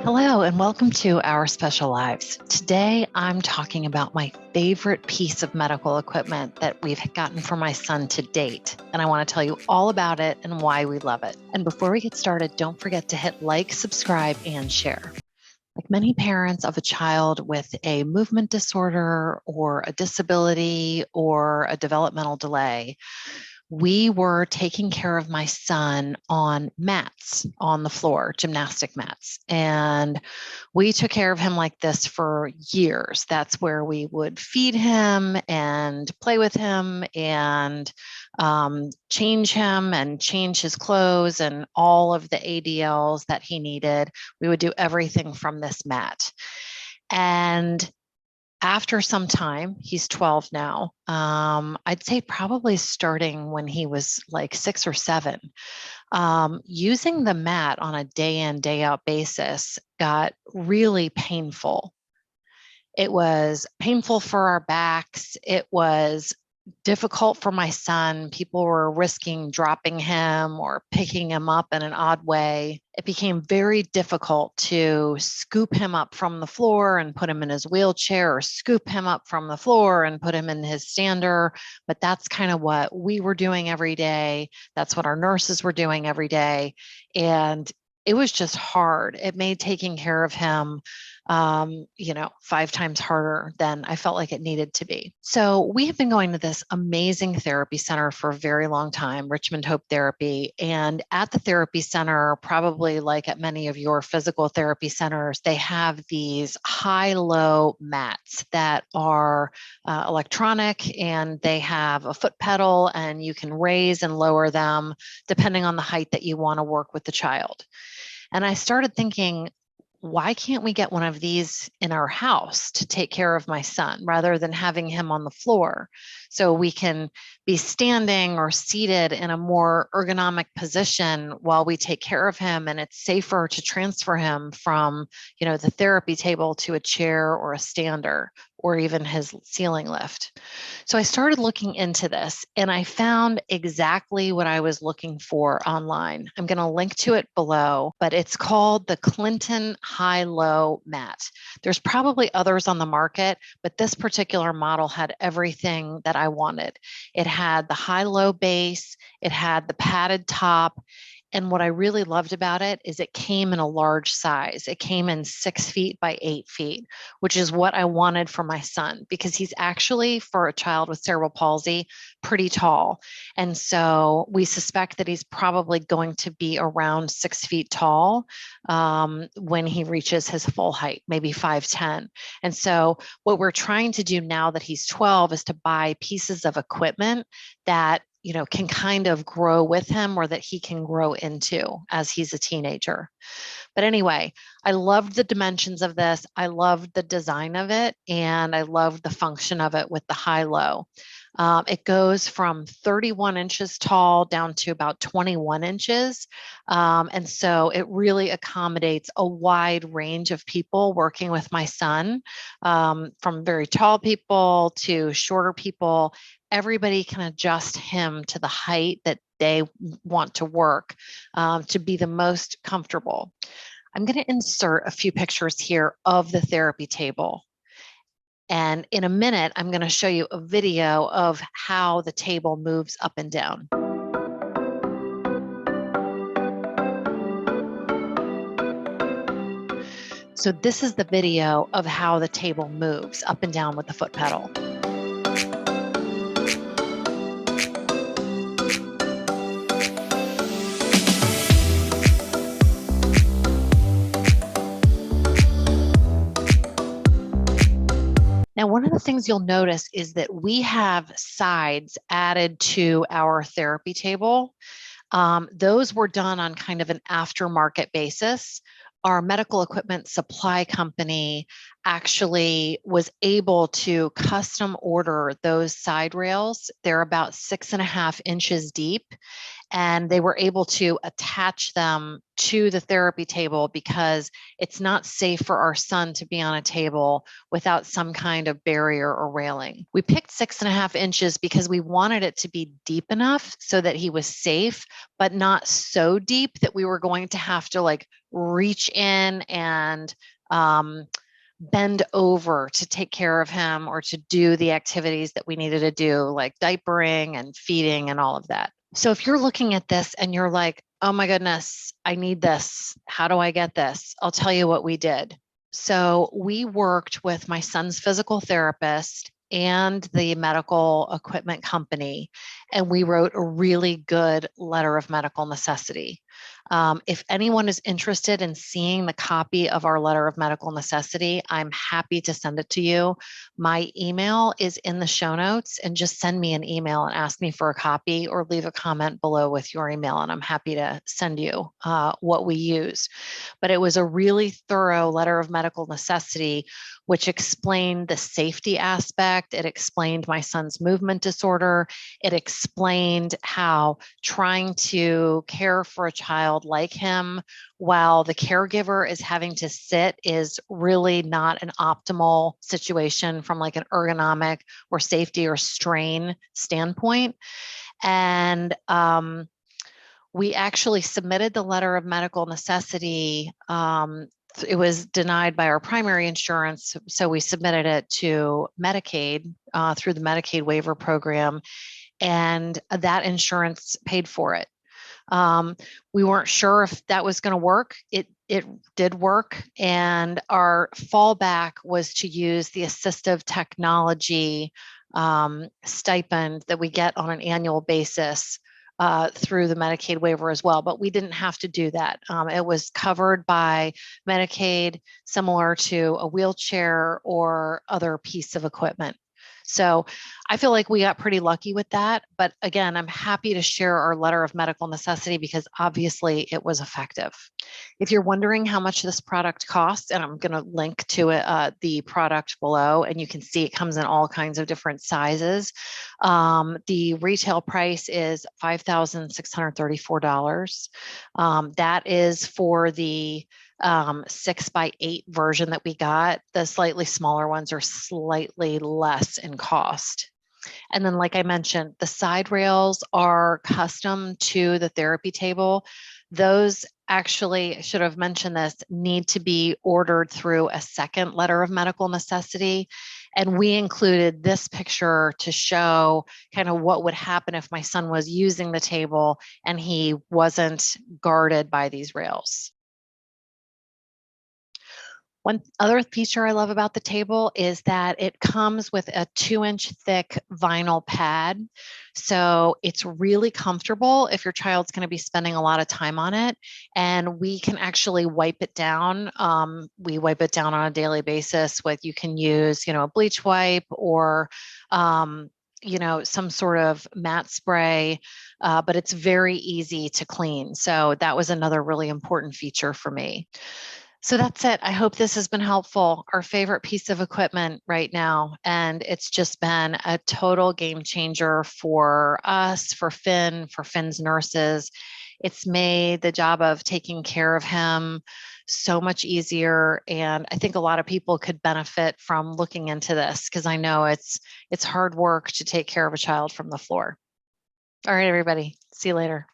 Hello, and welcome to Our Special Lives. Today, I'm talking about my favorite piece of medical equipment that we've gotten for my son to date. And I want to tell you all about it and why we love it. And before we get started, don't forget to hit like, subscribe, and share. Like many parents of a child with a movement disorder or a disability or a developmental delay, we were taking care of my son on mats on the floor, gymnastic mats. And we took care of him like this for years. That's where we would feed him and play with him and change him and change his clothes and all of the ADLs that he needed. We would do everything from this mat. And after some time, he's 12 now, I'd say probably starting when he was like 6 or 7, using the mat on a day in, day out basis got really painful. It was painful for our backs. It was difficult for my son. People were risking dropping him or picking him up in an odd way. It became very difficult to scoop him up from the floor and put him in his wheelchair, or scoop him up from the floor and put him in his stander. But that's kind of what we were doing every day. That's what our nurses were doing every day. And it was just hard. It made taking care of him 5 times harder than I felt like it needed to be. So we have been going to this amazing therapy center for a very long time, Richmond Hope Therapy. And at the therapy center, probably like at many of your physical therapy centers, they have these high-low mats that are electronic, and they have a foot pedal, and you can raise and lower them depending on the height that you want to work with the child. And I started thinking, why can't we get one of these in our house to take care of my son rather than having him on the floor, so we can be standing or seated in a more ergonomic position while we take care of him, and it's safer to transfer him from, the therapy table to a chair or a stander or even his ceiling lift. So I started looking into this, and I found exactly what I was looking for online. I'm going to link to it below, but it's called the Clinton High-Low Mat. There's probably others on the market, but this particular model had everything that I wanted. It had the high-low base, it had the padded top, and what I really loved about it is it came in a large size. It came in 6 feet by 8 feet, which is what I wanted for my son, because he's actually, for a child with cerebral palsy, pretty tall. And so we suspect that he's probably going to be around 6 feet tall when he reaches his full height, maybe 5'10". And so what we're trying to do now that he's 12 is to buy pieces of equipment that can kind of grow with him, or that he can grow into as he's a teenager. But anyway, I loved the dimensions of this. I loved the design of it, and I loved the function of it with the high-low. It goes from 31 inches tall down to about 21 inches. And so it really accommodates a wide range of people working with my son, from very tall people to shorter people. Everybody can adjust him to the height that they want to work to be the most comfortable. I'm going to insert a few pictures here of the therapy table. And in a minute, I'm going to show you a video of how the table moves up and down. So this is the video of how the table moves up and down with the foot pedal. Now, one of the things you'll notice is that we have sides added to our therapy table. Those were done on kind of an aftermarket basis. Our medical equipment supply company actually was able to custom order those side rails. They're about 6.5 inches deep. and they were able to attach them to the therapy table because it's not safe for our son to be on a table without some kind of barrier or railing. We picked 6.5 inches because we wanted it to be deep enough so that he was safe, but not so deep that we were going to have to like reach in and bend over to take care of him or to do the activities that we needed to do, like diapering and feeding and all of that. So if you're looking at this and you're like, oh my goodness, I need this. How do I get this? I'll tell you what we did. So we worked with my son's physical therapist and the medical equipment company, and we wrote a really good letter of medical necessity. If anyone is interested in seeing the copy of our letter of medical necessity, I'm happy to send it to you. My email is in the show notes, and just send me an email and ask me for a copy or leave a comment below with your email, and I'm happy to send you what we use. But it was a really thorough letter of medical necessity, which explained the safety aspect. It explained my son's movement disorder. It explained how trying to care for a child like him while the caregiver is having to sit is really not an optimal situation from like an ergonomic or safety or strain standpoint. And we actually submitted the letter of medical necessity. It was denied by our primary insurance, so we submitted it to Medicaid through the Medicaid waiver program, and that insurance paid for it. We weren't sure if that was going to work. It did work, and our fallback was to use the assistive technology stipend that we get on an annual basis through the Medicaid waiver as well, but we didn't have to do that. It was covered by Medicaid, similar to a wheelchair or other piece of equipment. So I feel like we got pretty lucky with that. But again, I'm happy to share our letter of medical necessity because obviously it was effective. If you're wondering how much this product costs, and I'm going to link to it, the product below, and you can see it comes in all kinds of different sizes. The retail price is $5,634. That is for the 6x8 version that we got. The slightly smaller ones are slightly less in cost. And then, like I mentioned, the side rails are custom to the therapy table. Those actually, I should have mentioned this, need to be ordered through a second letter of medical necessity. And we included this picture to show kind of what would happen if my son was using the table and he wasn't guarded by these rails. One other feature I love about the table is that it comes with a 2-inch thick vinyl pad. So it's really comfortable if your child's going to be spending a lot of time on it. And we can actually wipe it down. We wipe it down on a daily basis with, you can use, a bleach wipe or, some sort of mat spray, but it's very easy to clean. So that was another really important feature for me. So that's it. I hope this has been helpful. Our favorite piece of equipment right now. And it's just been a total game changer for us, for Finn's nurses. It's made the job of taking care of him so much easier. And I think a lot of people could benefit from looking into this because I know it's hard work to take care of a child from the floor. All right, everybody. See you later.